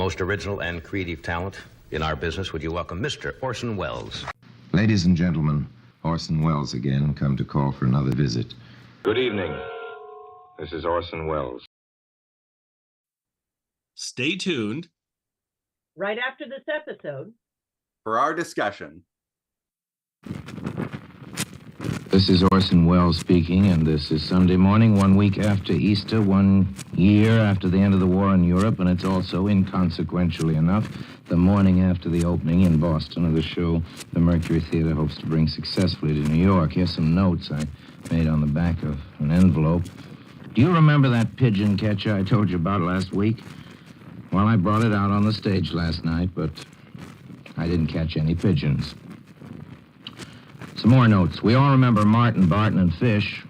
most original and creative talent in our business. Would you welcome Mr. Orson Welles? Ladies and gentlemen, Orson Welles again, come to call for another visit. Good evening. This is Orson Welles. Stay tuned. Right after this episode. For our discussion. This is Orson Welles speaking, and this is Sunday morning, 1 week after Easter, 1 year after the end of the war in Europe, and it's also, inconsequentially enough, the morning after the opening in Boston of the show the Mercury Theater hopes to bring successfully to New York. Here's some notes I made on the back of an envelope. Do you remember that pigeon catcher I told you about last week? Well, I brought it out on the stage last night, but I didn't catch any pigeons. Some more notes. We all remember Martin, Barton, and Fish.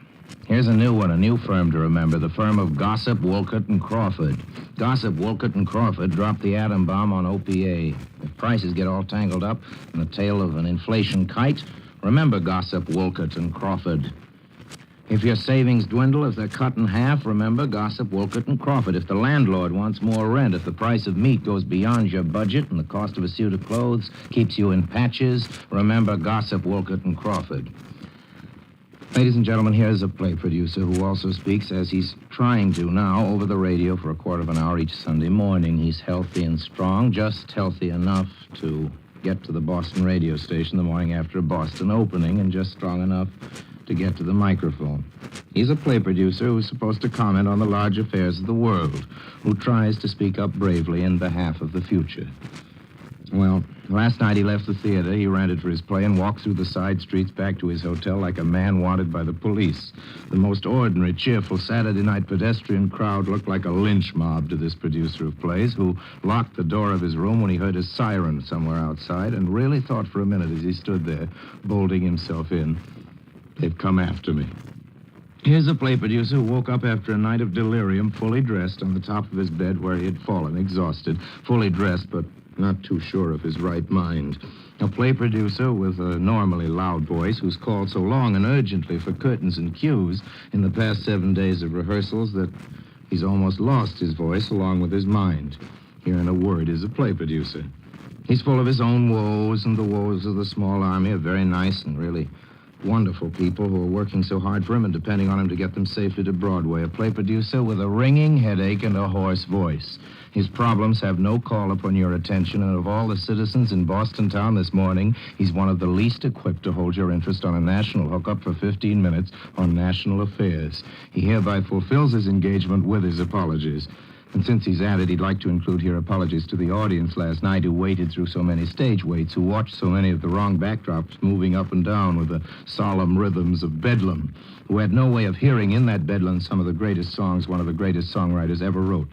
Here's a new one, a new firm to remember, the firm of Gossip, Wolcott, and Crawford. Gossip, Wolcott, and Crawford dropped the atom bomb on OPA. If prices get all tangled up in the tail of an inflation kite, remember Gossip, Wolcott, and Crawford. If your savings dwindle, if they're cut in half, remember Gossip, Wolcott, and Crawford. If the landlord wants more rent, if the price of meat goes beyond your budget and the cost of a suit of clothes keeps you in patches, remember Gossip, Wolcott, and Crawford. Ladies and gentlemen, here's a play producer who also speaks, as he's trying to now, over the radio for a quarter of an hour each Sunday morning. He's healthy and strong, just healthy enough to get to the Boston radio station the morning after a Boston opening, and just strong enough to get to the microphone. He's a play producer who's supposed to comment on the large affairs of the world, who tries to speak up bravely in behalf of the future. Well, last night he left the theater, he rented for his play, and walked through the side streets back to his hotel like a man wanted by the police. The most ordinary, cheerful Saturday night pedestrian crowd looked like a lynch mob to this producer of plays, who locked the door of his room when he heard a siren somewhere outside, and really thought for a minute as he stood there, bolting himself in, they've come after me. Here's a play producer who woke up after a night of delirium, fully dressed, on the top of his bed where he had fallen, exhausted, fully dressed, but not too sure of his right mind. A play producer with a normally loud voice who's called so long and urgently for curtains and cues in the past 7 days of rehearsals that he's almost lost his voice along with his mind. Here, in a word, is a play producer. He's full of his own woes and the woes of the small army of very nice and really wonderful people who are working so hard for him and depending on him to get them safely to Broadway. A play producer with a ringing headache and a hoarse voice. His problems have no call upon your attention, and of all the citizens in Boston town this morning, he's one of the least equipped to hold your interest on a national hookup for 15 minutes on national affairs. He hereby fulfills his engagement with his apologies. And since he's at it, he'd like to include here apologies to the audience last night who waited through so many stage waits, who watched so many of the wrong backdrops moving up and down with the solemn rhythms of Bedlam, who had no way of hearing in that Bedlam some of the greatest songs one of the greatest songwriters ever wrote,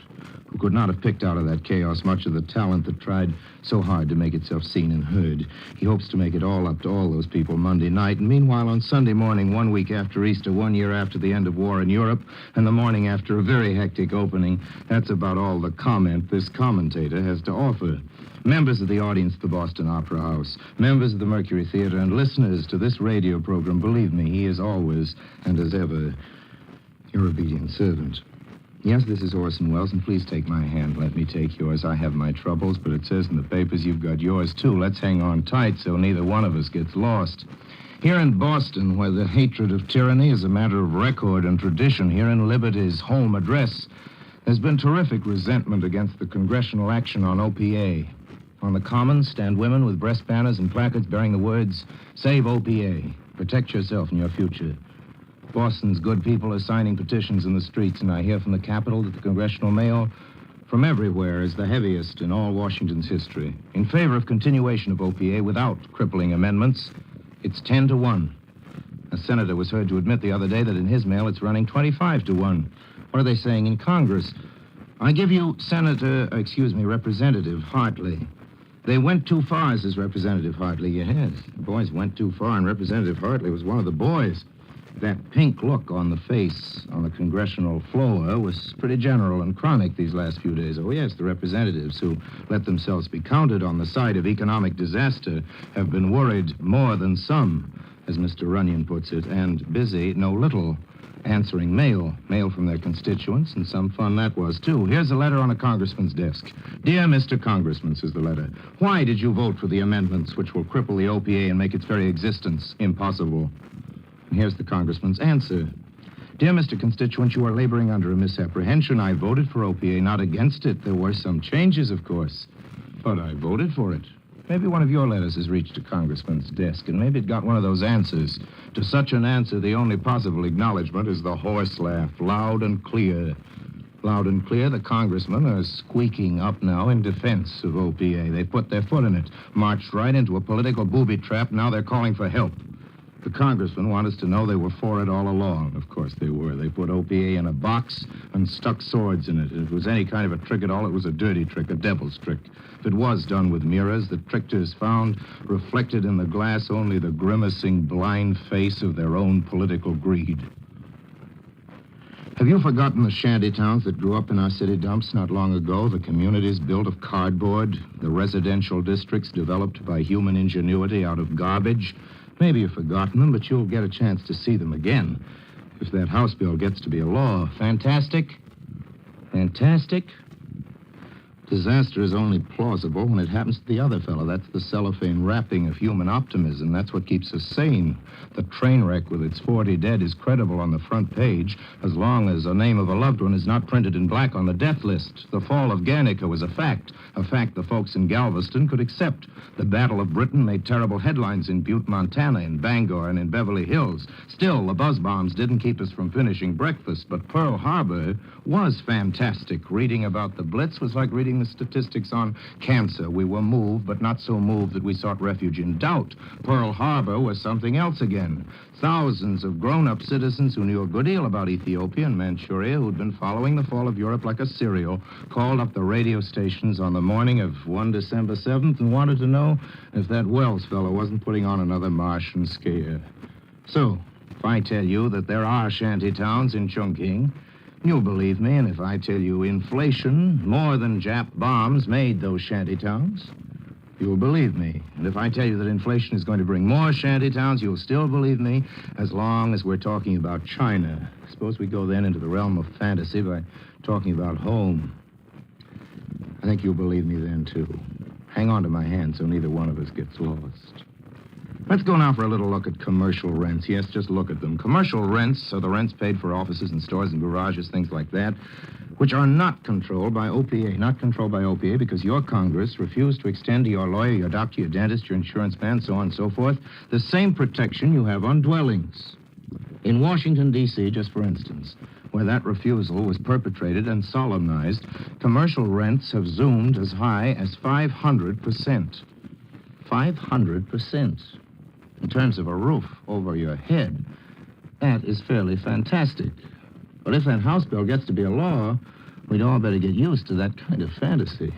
who could not have picked out of that chaos much of the talent that tried so hard to make itself seen and heard. He hopes to make it all up to all those people Monday night, and meanwhile on Sunday morning, 1 week after Easter, 1 year after the end of war in Europe, and the morning after a very hectic opening, that's about all the comment this commentator has to offer. Members of the audience at the Boston Opera House, members of the Mercury Theater, and listeners to this radio program, believe me, he is always and as ever your obedient servant. Yes, this is Orson Welles, and please take my hand. Let me take yours. I have my troubles, but it says in the papers you've got yours, too. Let's hang on tight so neither one of us gets lost. Here in Boston, where the hatred of tyranny is a matter of record and tradition, here in Liberty's home address, there's been terrific resentment against the congressional action on OPA. On the Commons stand women with breast banners and placards bearing the words, "Save OPA. Protect yourself and your future." Boston's good people are signing petitions in the streets, and I hear from the Capitol that the congressional mail from everywhere is the heaviest in all Washington's history. In favor of continuation of OPA without crippling amendments, it's 10-1. A senator was heard to admit the other day that in his mail it's running 25-1. What are they saying in Congress? I give you Representative Hartley. They went too far, says Representative Hartley. Yes, the boys went too far, and Representative Hartley was one of the boys. That pink look on the face on the congressional floor was pretty general and chronic these last few days. Oh, yes, the representatives who let themselves be counted on the side of economic disaster have been worried more than some as Mr. Runyon puts it, and busy no little, answering mail from their constituents, and some fun that was, too. Here's a letter on a congressman's desk. Dear Mr. Congressman, says the letter, why did you vote for the amendments which will cripple the OPA and make its very existence impossible? And here's the congressman's answer. Dear Mr. Constituent, you are laboring under a misapprehension. I voted for OPA, not against it. There were some changes, of course, but I voted for it. Maybe one of your letters has reached a congressman's desk, and maybe it got one of those answers. To such an answer, the only possible acknowledgement is the horse laugh, loud and clear. Loud and clear, the congressmen are squeaking up now in defense of OPA. They put their foot in it, marched right into a political booby trap. Now they're calling for help. The congressmen want us to know they were for it all along. Of course they were. They put OPA in a box and stuck swords in it. If it was any kind of a trick at all, it was a dirty trick, a devil's trick. If it was done with mirrors, the tricksters found reflected in the glass only the grimacing, blind face of their own political greed. Have you forgotten the shanty towns that grew up in our city dumps not long ago? The communities built of cardboard, the residential districts developed by human ingenuity out of garbage? Maybe you've forgotten them, but you'll get a chance to see them again if that House bill gets to be a law. Fantastic? Fantastic? Disaster is only plausible when it happens to the other fellow. That's the cellophane wrapping of human optimism. That's what keeps us sane. The train wreck with its 40 dead is credible on the front page as long as the name of a loved one is not printed in black on the death list. The fall of Guernica was a fact the folks in Galveston could accept. The Battle of Britain made terrible headlines in Butte, Montana, in Bangor, and in Beverly Hills. Still, the buzz bombs didn't keep us from finishing breakfast, but Pearl Harbor was fantastic. Reading about the Blitz was like reading the statistics on cancer. We were moved, but not so moved that we sought refuge in doubt. Pearl Harbor was something else again. Thousands of grown-up citizens who knew a good deal about Ethiopia and Manchuria, who'd been following the fall of Europe like a serial, called up the radio stations on the morning of 1 December 7th and wanted to know if that Wells fellow wasn't putting on another Martian scare. So, if I tell you that there are shanty towns in Chongqing, you'll believe me, and if I tell you inflation, more than Jap bombs, made those shanty towns, you'll believe me. And if I tell you that inflation is going to bring more shanty towns, you'll still believe me, as long as we're talking about China. Suppose we go then into the realm of fantasy by talking about home. I think you'll believe me then, too. Hang on to my hand so neither one of us gets lost. Let's go now for a little look at commercial rents. Yes, just look at them. Commercial rents are the rents paid for offices and stores and garages, things like that, which are not controlled by OPA. Not controlled by OPA because your Congress refused to extend to your lawyer, your doctor, your dentist, your insurance man, so on and so forth, the same protection you have on dwellings. In Washington, D.C., just for instance, where that refusal was perpetrated and solemnized, commercial rents have zoomed as high as 500%. 500%. In terms of a roof over your head, that is fairly fantastic. But if that House bill gets to be a law, we'd all better get used to that kind of fantasy.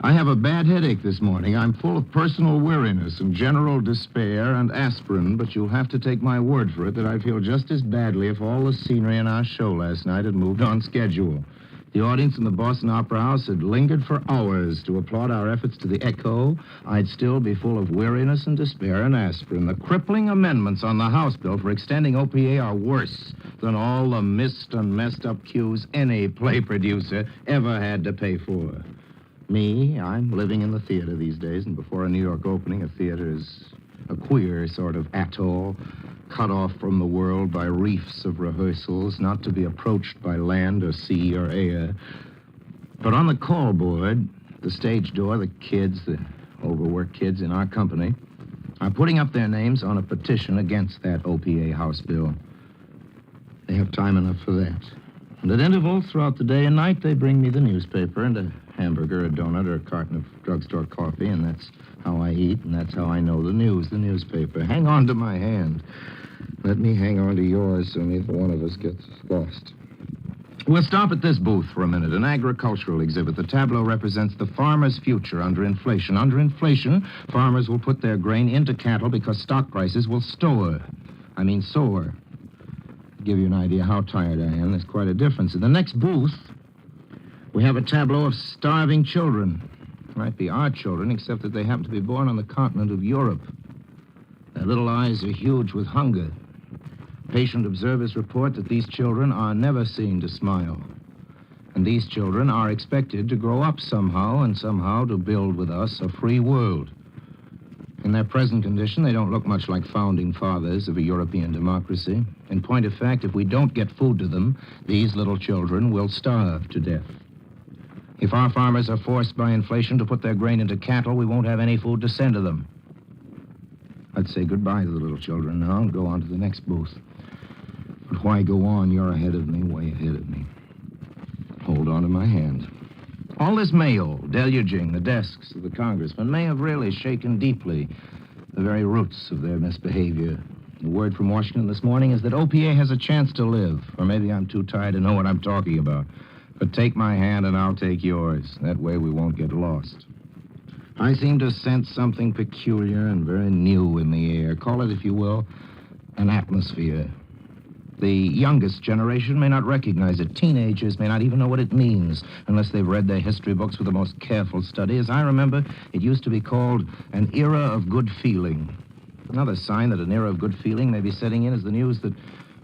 I have a bad headache this morning. I'm full of personal weariness and general despair and aspirin, but you'll have to take my word for it that I'd feel just as badly if all the scenery in our show last night had moved on schedule. The audience in the Boston Opera House had lingered for hours to applaud our efforts to the echo. I'd still be full of weariness and despair and aspirin. The crippling amendments on the House bill for extending OPA are worse than all the missed and messed up cues any play producer ever had to pay for. Me, I'm living in the theater these days, and before a New York opening, a theater is a queer sort of atoll, cut off from the world by reefs of rehearsals, not to be approached by land or sea or air. But on the call board, the stage door, the kids, the overworked kids in our company, are putting up their names on a petition against that OPA House bill. They have time enough for that. And at intervals throughout the day and night, they bring me the newspaper and a hamburger, a donut, or a carton of drugstore coffee, and that's how I eat, and that's how I know the news, the newspaper. Hang on to my hand. Let me hang on to yours so neither one of us gets lost. We'll stop at this booth for a minute, an agricultural exhibit. The tableau represents the farmer's future under inflation. Under inflation, farmers will put their grain into cattle because stock prices will soar. To give you an idea how tired I am, there's quite a difference. In the next booth, we have a tableau of starving children. Might be our children, except that they happen to be born on the continent of Europe. Their little eyes are huge with hunger. Patient observers report that these children are never seen to smile. And these children are expected to grow up somehow and somehow to build with us a free world. In their present condition, they don't look much like founding fathers of a European democracy. In point of fact, if we don't get food to them, these little children will starve to death. If our farmers are forced by inflation to put their grain into cattle, we won't have any food to send to them. I'd say goodbye to the little children now and go on to the next booth. But why go on? You're ahead of me, way ahead of me. Hold on to my hand. All this mail deluging the desks of the congressmen may have really shaken deeply the very roots of their misbehavior. The word from Washington this morning is that OPA has a chance to live. Or maybe I'm too tired to know what I'm talking about. But take my hand and I'll take yours. That way we won't get lost. I seem to sense something peculiar and very new in the air. Call it, if you will, an atmosphere. The youngest generation may not recognize it. Teenagers may not even know what it means unless they've read their history books with the most careful study. As I remember, it used to be called an era of good feeling. Another sign that an era of good feeling may be setting in is the news that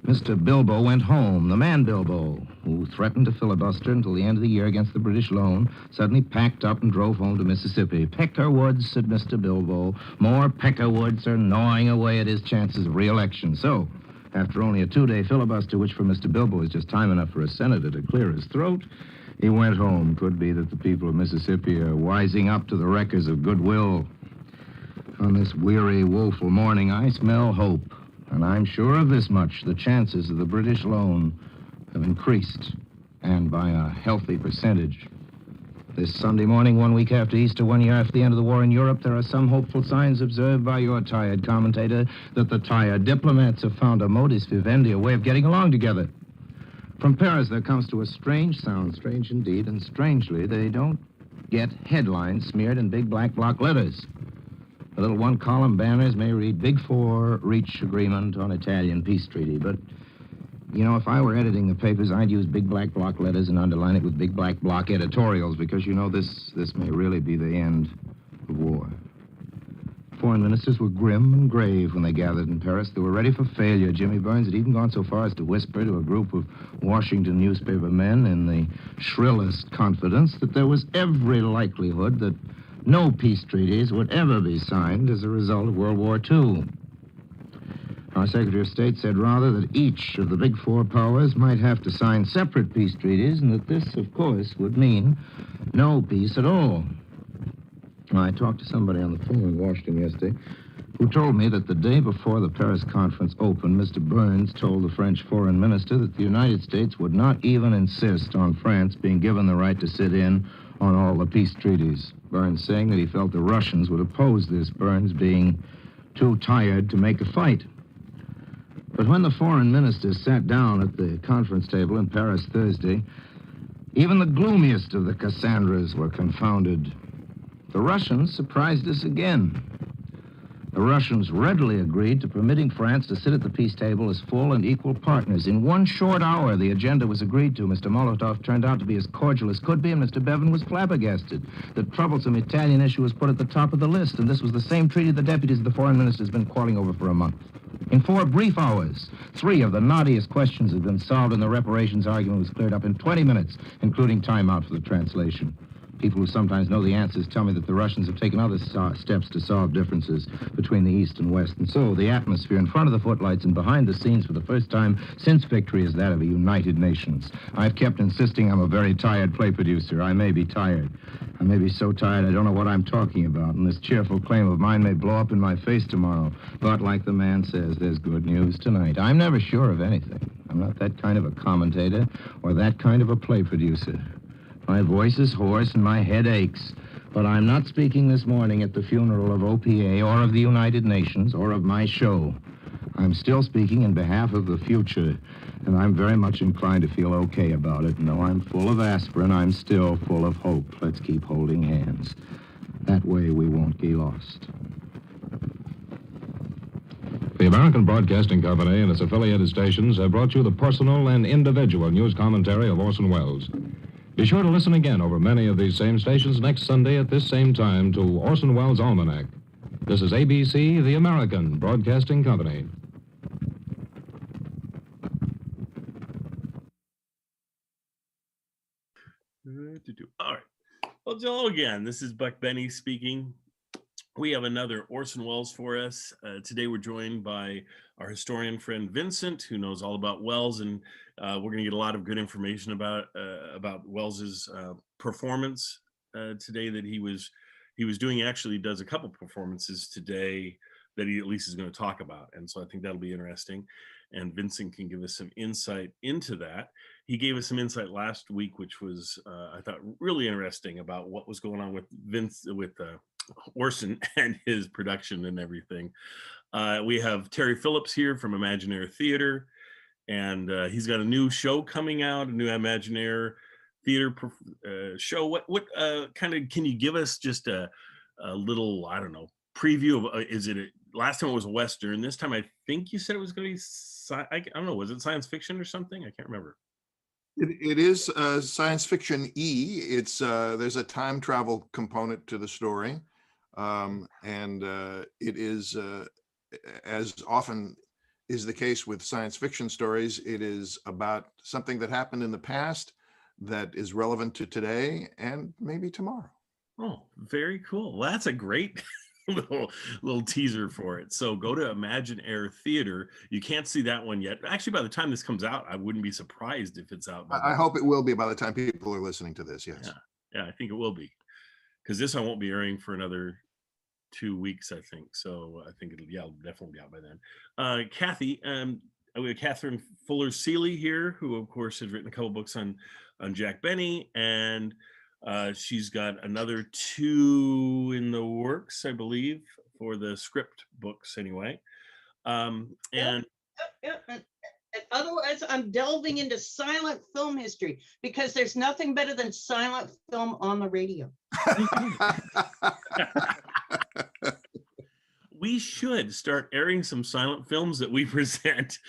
Mr. Bilbo went home. The man Bilbo, who threatened to filibuster until the end of the year against the British loan, suddenly packed up and drove home to Mississippi. Peckerwoods, said Mr. Bilbo. More Peckerwoods are gnawing away at his chances of re-election. So, after only a 2-day filibuster, which for Mr. Bilbo is just time enough for a senator to clear his throat, he went home. Could be that the people of Mississippi are wising up to the wreckers of goodwill. On this weary, woeful morning, I smell hope. And I'm sure of this much. The chances of the British loan have increased, and by a healthy percentage. This Sunday morning, 1 week after Easter, 1 year after the end of the war in Europe, there are some hopeful signs observed by your tired commentator that the tired diplomats have found a modus vivendi, a way of getting along together. From Paris, there comes to a strange sound, strange indeed, and strangely, they don't get headlines smeared in big black block letters. The little one-column banners may read, Big Four reach agreement on Italian peace treaty, but, you know, if I were editing the papers, I'd use big black block letters and underline it with big black block editorials, because, you know, this may really be the end of war. Foreign ministers were grim and grave when they gathered in Paris. They were ready for failure. Jimmy Burns had even gone so far as to whisper to a group of Washington newspaper men in the shrillest confidence that there was every likelihood that no peace treaties would ever be signed as a result of World War II. Our Secretary of State said rather that each of the big four powers might have to sign separate peace treaties, and that this, of course, would mean no peace at all. I talked to somebody on the phone in Washington yesterday who told me that the day before the Paris conference opened, Mr. Burns told the French foreign minister that the United States would not even insist on France being given the right to sit in on all the peace treaties. Burns saying that he felt the Russians would oppose this, Burns being too tired to make a fight. But when the foreign ministers sat down at the conference table in Paris Thursday, even the gloomiest of the Cassandras were confounded. The Russians surprised us again. The Russians readily agreed to permitting France to sit at the peace table as full and equal partners. In 1 short hour, the agenda was agreed to. Mr. Molotov turned out to be as cordial as could be, and Mr. Bevan was flabbergasted. The troublesome Italian issue was put at the top of the list, and this was the same treaty the deputies of the foreign ministers have been quarreling over for a month. In 4 brief hours, 3 of the knottiest questions had been solved, and the reparations argument was cleared up in 20 minutes, including time out for the translation. People who sometimes know the answers tell me that the Russians have taken other steps to solve differences between the East and West. And so the atmosphere in front of the footlights and behind the scenes for the first time since victory is that of a United Nations. I've kept insisting I'm a very tired play producer. I may be tired. I may be so tired I don't know what I'm talking about, and this cheerful claim of mine may blow up in my face tomorrow. But like the man says, there's good news tonight. I'm never sure of anything. I'm not that kind of a commentator or that kind of a play producer. My voice is hoarse and my head aches, but I'm not speaking this morning at the funeral of OPA or of the United Nations or of my show. I'm still speaking in behalf of the future, and I'm very much inclined to feel okay about it. And though I'm full of aspirin, I'm still full of hope. Let's keep holding hands. That way we won't get lost. The American Broadcasting Company and its affiliated stations have brought you the personal and individual news commentary of Orson Welles. Be sure to listen again over many of these same stations next Sunday at this same time to Orson Welles' Almanac. This is ABC, the American Broadcasting Company. All right. Well, hello again. This is Buck Benny speaking. We have another Orson Welles for us. Today we're joined by our historian friend Vincent, who knows all about Welles, and we're going to get a lot of good information about Welles's performance today that he was doing. He actually does a couple performances today that he at least is going to talk about, and so I think that'll be interesting. And Vincent can give us some insight into that. He gave us some insight last week, which was I thought really interesting about what was going on with Orson and his production and everything. We have Terry Phillips here from Imaginaire Theater, and he's got a new show coming out, a new Imaginaire Theater show. What kind of, can you give us just a little, I don't know, preview of, last time it was a Western, this time I think you said it was going to be, I don't know, was it science fiction or something? I can't remember. It is science fiction. It's there's a time travel component to the story, and it is, as often is the case with science fiction stories, it is about something that happened in the past that is relevant to today and maybe tomorrow. Oh, very cool. Well, that's a great little teaser for it. So go to Imaginaire Theater. You can't see that one yet. Actually, by the time this comes out, I wouldn't be surprised if it's out. I hope it will be by the time people are listening to this. Yes. Yeah, I think it will be, because this one won't be airing for another 2 weeks, I think. So I think it'll definitely be out by then. Kathy, we have Catherine Fuller Seeley here, who of course has written a couple books on Jack Benny, and she's got another 2 in the works, I believe, for the script books anyway. And otherwise, I'm delving into silent film history, because there's nothing better than silent film on the radio. We should start airing some silent films that we present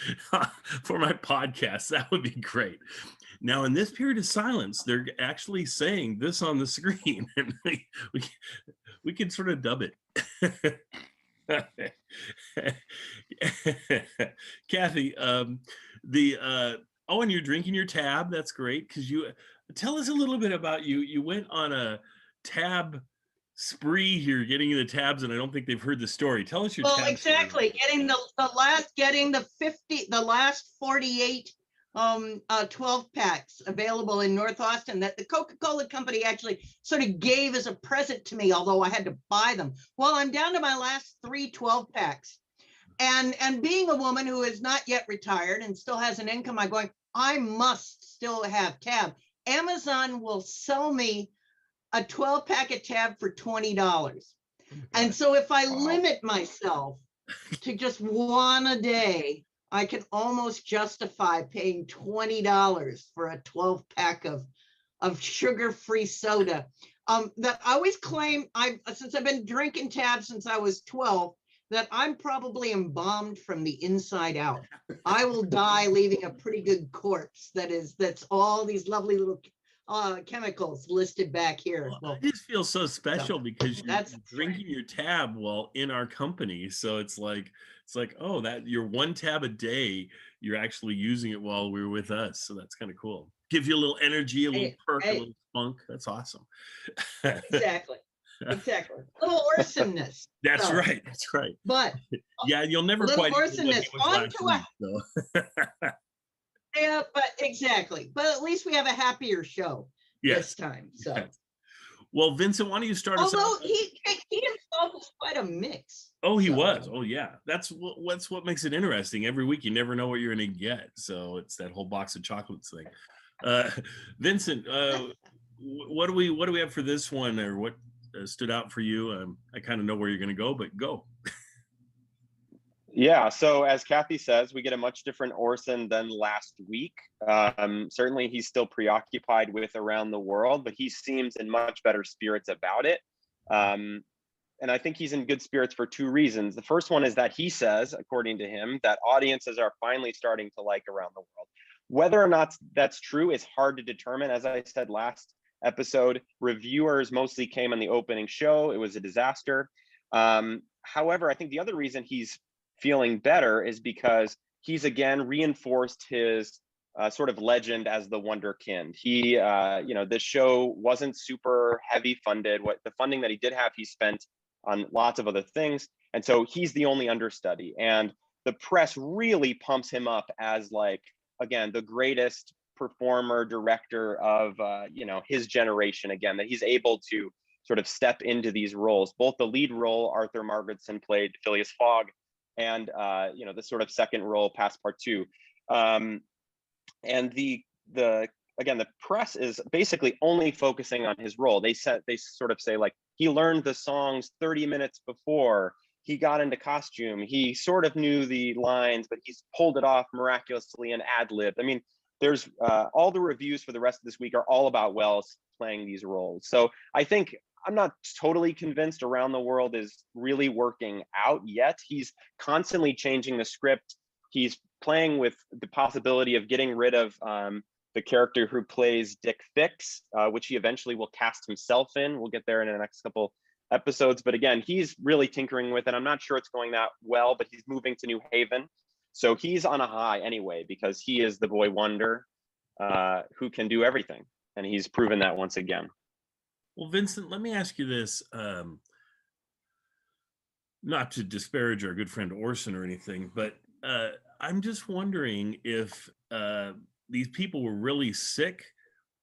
for my podcast. That would be great. Now, in this period of silence, they're actually saying this on the screen, and we can sort of dub it. Kathy, and you're drinking your tab. That's great, because you tell us a little bit about you. You went on a tab spree here, getting the tabs, and I don't think they've heard the story. Tell us your tab Exactly. Story. Getting the last 48 12 packs available in North Austin that the Coca-Cola company actually sort of gave as a present to me, although I had to buy them. Well, I'm down to my last 3 12 packs. And being a woman who is not yet retired and still has an income, I'm going, I must still have tab. Amazon will sell me a 12 pack of tab for $20. And so if I limit myself to just one a day, I can almost justify paying $20 for a 12 pack of sugar-free soda. That I always claim, since I've been drinking tab since I was 12, that I'm probably embalmed from the inside out. I will die leaving a pretty good corpse that's all these lovely little chemicals listed back here. Well, I just feel so special because you're drinking your tab while in our company. So it's like, oh, that your 1 tab a day, you're actually using it while we're with us. So that's kind of cool. Gives you a little energy, a little perk, a little spunk. That's awesome. Exactly. A little Orsonness. That's right. But yeah, you'll never quite Orsonness onto Yeah, but exactly. But at least we have a happier show this time. So, well, Vincent, why don't you start us out? Although he himself was quite a mix. Oh, he was. Oh, yeah. That's what makes it interesting. Every week, you never know what you're going to get. So it's that whole box of chocolates thing. Vincent, what do we have for this one, or what stood out for you? I kind of know where you're going to go, but go. Yeah, so as Kathy says, we get a much different Orson than last week. Certainly, he's still preoccupied with Around the World, but he seems in much better spirits about it. And I think he's in good spirits for 2 reasons. The first one is that he says, according to him, that audiences are finally starting to like Around the World. Whether or not that's true is hard to determine. As I said last episode, reviewers mostly came on the opening show. It was a disaster. However, I think the other reason he's feeling better is because he's again reinforced his sort of legend as the wonderkind. He, this show wasn't super heavy funded. What the funding that he did have, he spent on lots of other things. And so he's the only understudy. And the press really pumps him up as like, again, the greatest performer, director of, his generation, again, that he's able to sort of step into these roles. Both the lead role, Arthur Margetson played Phileas Fogg, and, the sort of second role, Passepartout. And the press is basically only focusing on his role. They sort of say like, he learned the songs 30 minutes before, he got into costume, he sort of knew the lines, but he's pulled it off miraculously and ad-libbed. I mean, there's all the reviews for the rest of this week are all about Wells playing these roles. So I think I'm not totally convinced Around the World is really working out yet. He's constantly changing the script. He's playing with the possibility of getting rid of the character who plays Dick Fix, which he eventually will cast himself in. We'll get there in the next couple episodes. But again, he's really tinkering with it. I'm not sure it's going that well, but he's moving to New Haven. So he's on a high anyway, because he is the boy wonder who can do everything. And he's proven that once again. Well, Vincent, let me ask you this. Not to disparage our good friend Orson or anything, but I'm just wondering if these people were really sick,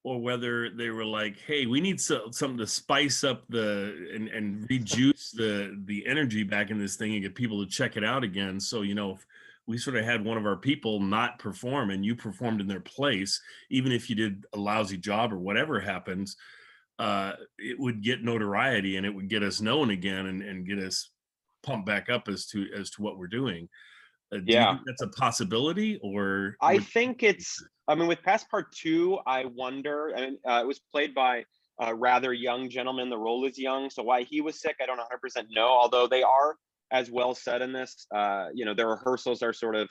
or whether they were like, hey, we need something to spice up and rejuice the energy back in this thing and get people to check it out again. So, if we sort of had one of our people not perform and you performed in their place, even if you did a lousy job or whatever happens, it would get notoriety and it would get us known again and get us pumped back up as to what we're doing. Do you think that's a possibility, or? I think with Passepartout, I wonder, it was played by a rather young gentleman. The role is young, so why he was sick, I don't 100% know, although they are, as well said in this, their rehearsals are sort of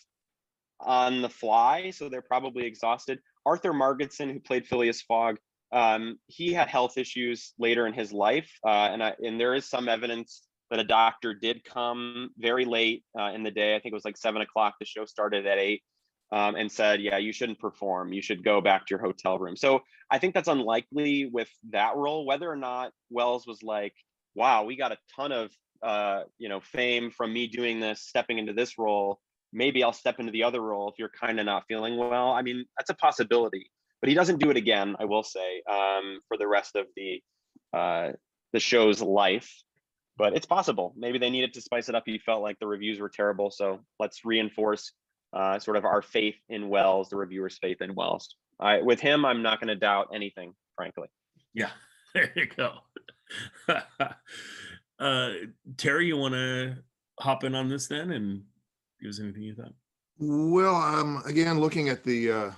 on the fly, so they're probably exhausted. Arthur Margetson, who played Phileas Fogg, he had health issues later in his life, and there is some evidence that a doctor did come very late in the day. I think it was like 7 o'clock. The show started at 8, and said, yeah, you shouldn't perform. You should go back to your hotel room. So I think that's unlikely with that role. Whether or not Wells was like, wow, we got a ton of fame from me doing this, stepping into this role. Maybe I'll step into the other role if you're kind of not feeling well. I mean, that's a possibility. But he doesn't do it again, I will say, for the rest of the show's life. But it's possible. Maybe they needed to spice it up. He felt like the reviews were terrible, so let's reinforce sort of our faith in Wells, the reviewers' faith in Wells. With him, I'm not going to doubt anything, frankly. Yeah, there you go. Terry, you want to hop in on this then and give us anything you thought? Well, again, looking at the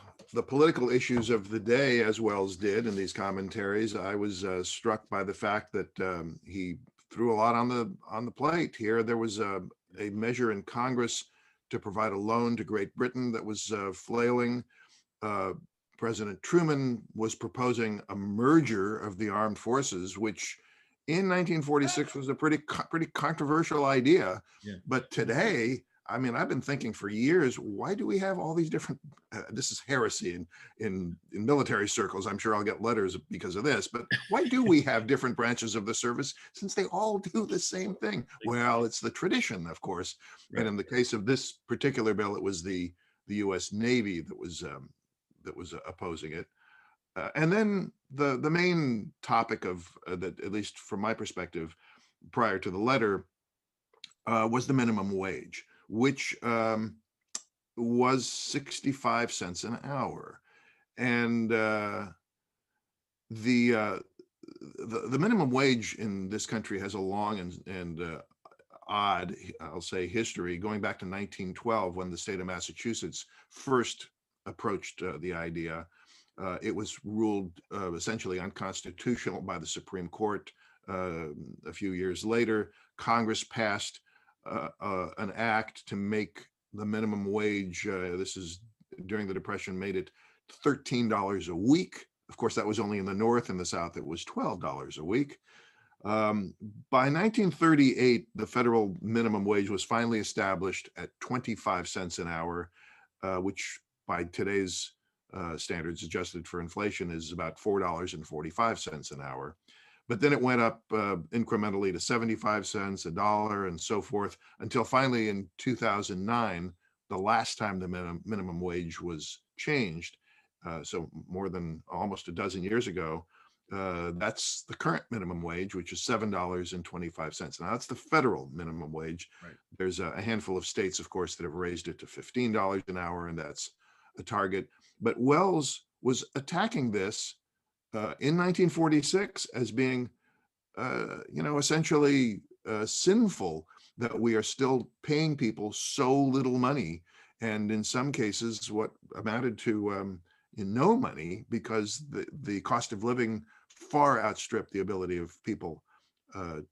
political issues of the day, as Wells did in these commentaries, I was struck by the fact that he threw a lot on the plate here. There was a measure in Congress to provide a loan to Great Britain that was flailing. President Truman was proposing a merger of the armed forces, which in 1946 was a pretty controversial idea. Yeah. But today, I mean, I've been thinking for years, why do we have all these different, this is heresy in military circles. I'm sure I'll get letters because of this, but why do we have different branches of the service since they all do the same thing? Well, it's the tradition, of course. Right. And in the case of this particular bill, it was the U.S. Navy that was opposing it. And then the main topic of that, at least from my perspective, prior to the letter, was the minimum wage, which was 65 cents an hour. And the minimum wage in this country has a long and odd, I'll say, history, going back to 1912, when the state of Massachusetts first approached the idea. It was ruled essentially unconstitutional by the Supreme Court. A few years later, Congress passed an act to make the minimum wage, this is during the Depression, made it $13 a week. Of course, that was only in the North. In the South, it was $12 a week. By 1938, the federal minimum wage was finally established at 25 cents an hour, which by today's standards adjusted for inflation is about $4.45 an hour. But then it went up incrementally to 75 cents, $1, and so forth, until finally in 2009, the last time the minimum wage was changed, so more than almost a dozen years ago, that's the current minimum wage, which is $7.25. Now that's the federal minimum wage. Right. There's a handful of states, of course, that have raised it to $15 an hour, and that's a target. But Wells was attacking this in 1946 as being, essentially sinful that we are still paying people so little money, and in some cases, what amounted to no money, because the cost of living far outstripped the ability of people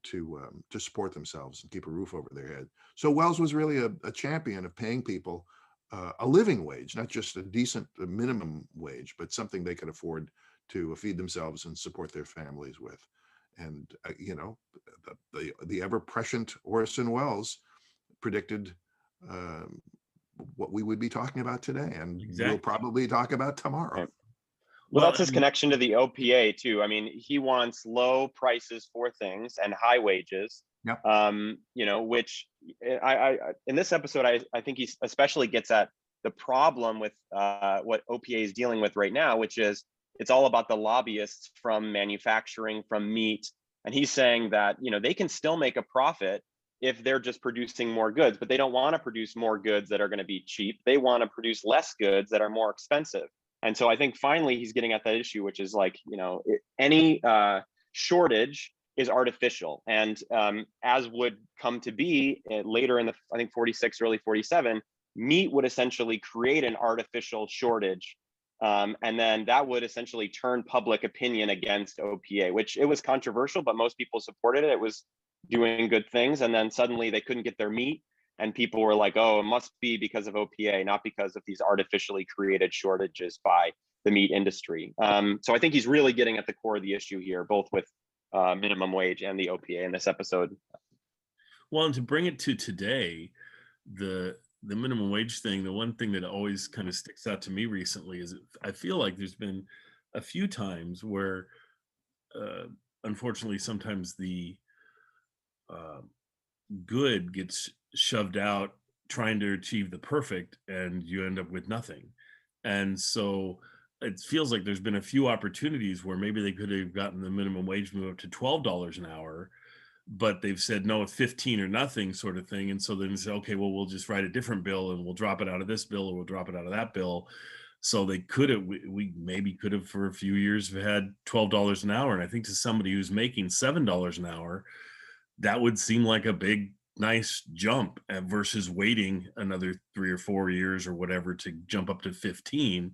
to support themselves and keep a roof over their head. So Wells was really a champion of paying people a living wage, not just a decent minimum wage, but something they could afford to feed themselves and support their families with. And the ever prescient Orson Welles predicted what we would be talking about today, and Exactly. we'll probably talk about tomorrow. Right. Well, that's his connection to the OPA too. I mean, he wants low prices for things and high wages. Yep. Which I in this episode, I think he especially gets at the problem with what OPA is dealing with right now, which is it's all about the lobbyists from manufacturing, from meat. And he's saying that, they can still make a profit if they're just producing more goods, but they don't want to produce more goods that are going to be cheap. They want to produce less goods that are more expensive. And so I think finally he's getting at that issue, which is like, any shortage is artificial. And as would come to be later in I think 46, early 47, meat would essentially create an artificial shortage. And then that would essentially turn public opinion against OPA, which it was controversial, but most people supported it. It was doing good things. And then suddenly they couldn't get their meat. And people were like, oh, it must be because of OPA, not because of these artificially created shortages by the meat industry. So I think he's really getting at the core of the issue here, both with minimum wage and the OPA in this episode. Well, and to bring it to today, the minimum wage thing, the one thing that always kind of sticks out to me recently is I feel like there's been a few times where, unfortunately, sometimes the good gets shoved out trying to achieve the perfect, and you end up with nothing. And so it feels like there's been a few opportunities where maybe they could have gotten the minimum wage move up to $12 an hour, but they've said no, it's 15 or nothing sort of thing. And so then they say, okay, well, we'll just write a different bill and we'll drop it out of this bill or we'll drop it out of that bill. So they could have, we maybe could have for a few years have had $12 an hour. And I think to somebody who's making $7 an hour, that would seem like a big, nice jump versus waiting another 3 or 4 years or whatever to jump up to 15.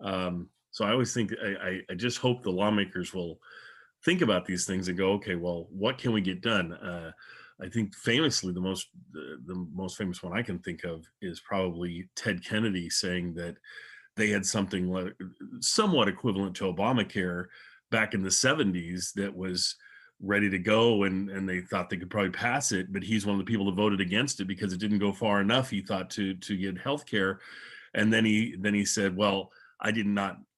So I always think, I just hope the lawmakers will think about these things and go, okay, well, what can we get done? I think famously, the most famous one I can think of is probably Ted Kennedy saying that they had something somewhat equivalent to Obamacare back in the 70s that was ready to go, and they thought they could probably pass it, but he's one of the people that voted against it because it didn't go far enough, he thought, to get health care. And then he said, well, I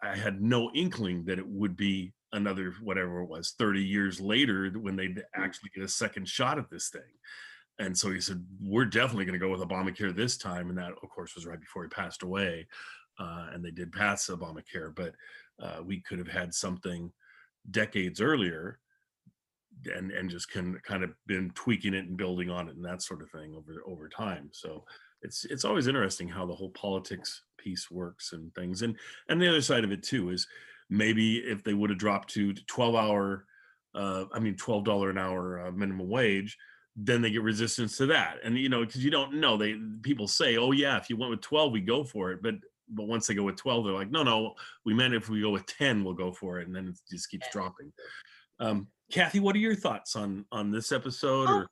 had no inkling that it would be another, whatever it was, 30 years later when they'd actually get a second shot at this thing. And so he said, we're definitely going to go with Obamacare this time. And that, of course, was right before he passed away. And they did pass Obamacare, but we could have had something decades earlier and just kind of been tweaking it and building on it and that sort of thing over time. So it's always interesting how the whole politics piece works and things. And the other side of it too is maybe if they would have dropped to $12 an hour minimum wage, then they get resistance to that. And, because you don't know, people say, oh yeah, if you went with 12, we go for it. But once they go with 12, they're like, no, we meant if we go with 10, we'll go for it. And then it just keeps dropping. Kathy, what are your thoughts on this episode?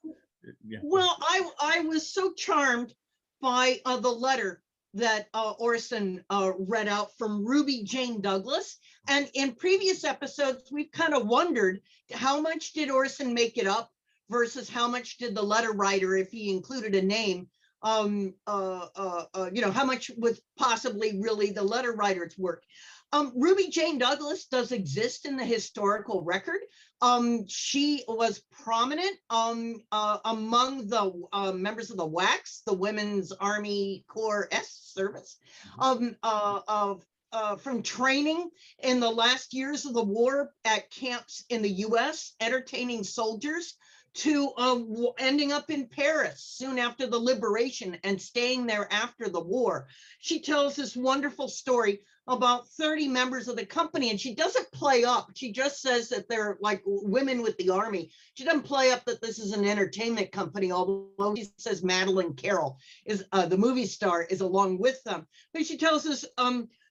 Well, I was so charmed by the letter that Orson read out from Ruby Jane Douglas. And in previous episodes, we've kind of wondered how much did Orson make it up versus how much did the letter writer, if he included a name, how much was possibly really the letter writer's work. Ruby Jane Douglas does exist in the historical record. She was prominent among the members of the WACS, the Women's Army Corps S service, from training in the last years of the war at camps in the US, entertaining soldiers, to ending up in Paris soon after the liberation and staying there after the war. She tells this wonderful story about 30 members of the company, and she doesn't play up. She just says that they're like women with the army. She doesn't play up that this is an entertainment company, although she says Madeline Carroll is the movie star is along with them. But she tells this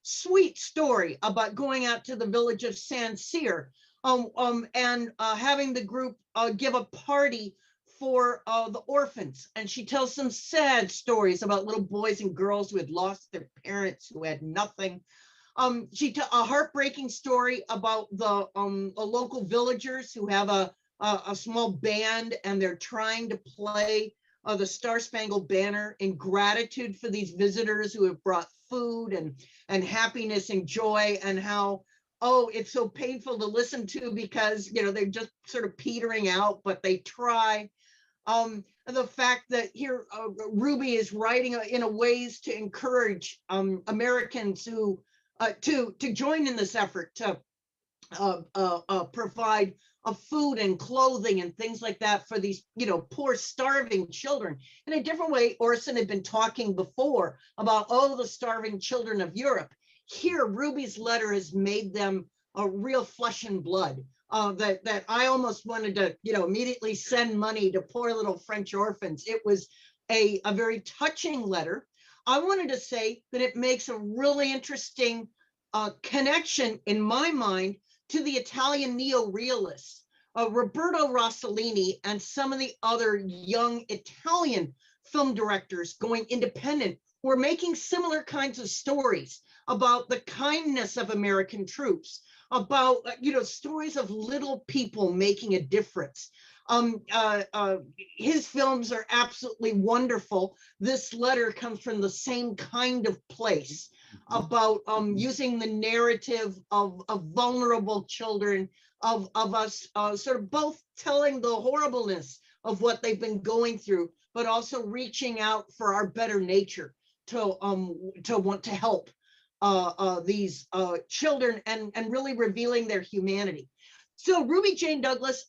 sweet story about going out to the village of San Cyr and having the group give a party for the orphans. And she tells some sad stories about little boys and girls who had lost their parents, who had nothing. A heartbreaking story about the local villagers who have a small band, and they're trying to play the Star Spangled Banner in gratitude for these visitors who have brought food and happiness and joy, and how, oh, it's so painful to listen to because, they're just sort of petering out, but they try. The fact that here Ruby is writing in a ways to encourage Americans who to join in this effort to provide food and clothing and things like that for these, poor starving children. In a different way, Orson had been talking before about all the starving children of Europe. Here, Ruby's letter has made them a real flesh and blood. That I almost wanted to, immediately send money to poor little French orphans. It was a very touching letter. I wanted to say that it makes a really interesting connection in my mind to the Italian neo-realists, Roberto Rossellini and some of the other young Italian film directors going independent were making similar kinds of stories about the kindness of American troops, about stories of little people making a difference. His films are absolutely wonderful. This letter comes from the same kind of place, about using the narrative of vulnerable children, of us sort of both telling the horribleness of what they've been going through, but also reaching out for our better nature to want to help these children and really revealing their humanity. So Ruby Jane Douglas,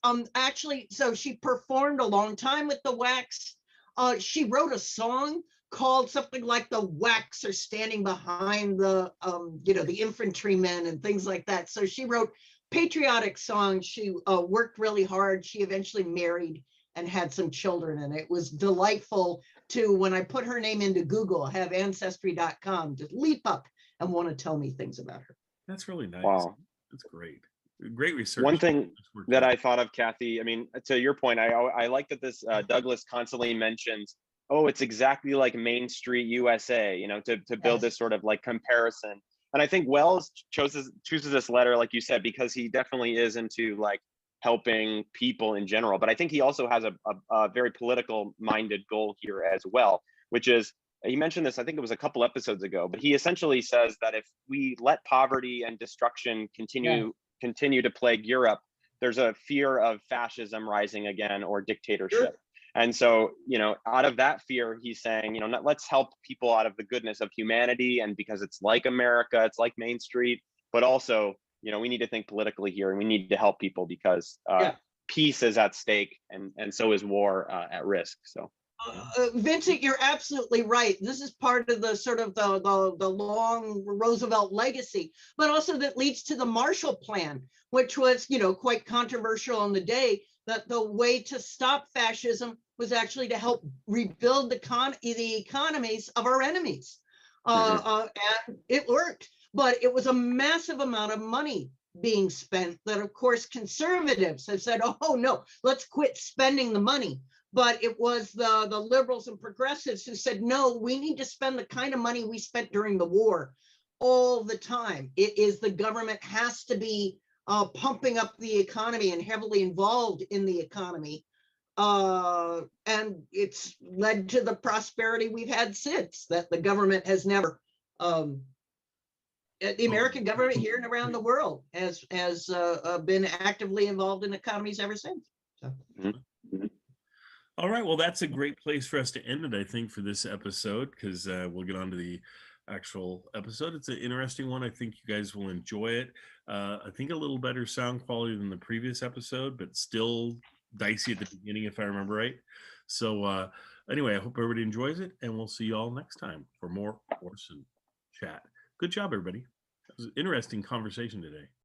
so she performed a long time with the WACS. She wrote a song called something like "The WACS Are Standing Behind the infantrymen" and things like that. So she wrote patriotic songs. She worked really hard. She eventually married and had some children, and it was delightful to, when I put her name into Google, have Ancestry.com just leap up and want to tell me things about her. That's really nice. Wow. That's great. Great research. One thing that I thought of, Kathy, I mean, to your point, I like that this Douglas constantly mentions, oh, it's exactly like Main Street USA, to build this sort of like comparison. And I think Wells chooses this letter, like you said, because he definitely is into like helping people in general. But I think he also has a very political minded goal here as well, which is, he mentioned this, I think it was a couple episodes ago, but he essentially says that if we let poverty and destruction continue to plague Europe, there's a fear of fascism rising again, or dictatorship. Sure. And so, out of that fear, he's saying, let's help people out of the goodness of humanity, and because it's like America, it's like Main Street, but also, we need to think politically here, and we need to help people because peace is at stake, and so is war at risk. So. Vincent, you're absolutely right. This is part of the sort of the long Roosevelt legacy, but also that leads to the Marshall Plan, which was, quite controversial in the day, that the way to stop fascism was actually to help rebuild the economies of our enemies. And it worked, but it was a massive amount of money being spent that, of course, conservatives have said, oh, no, let's quit spending the money. but it was the liberals and progressives who said, no, we need to spend the kind of money we spent during the war all the time. It is the government has to be pumping up the economy and heavily involved in the economy. And it's led to the prosperity we've had since, that the government has never, the American government here and around the world has been actively involved in economies ever since. So. All right, well, that's a great place for us to end it, I think, for this episode, because we'll get on to the actual episode. It's an interesting one. I think you guys will enjoy it. I think a little better sound quality than the previous episode, but still dicey at the beginning, if I remember right. So anyway, I hope everybody enjoys it, and we'll see you all next time for more Orson Chat. Good job, everybody. It was an interesting conversation today.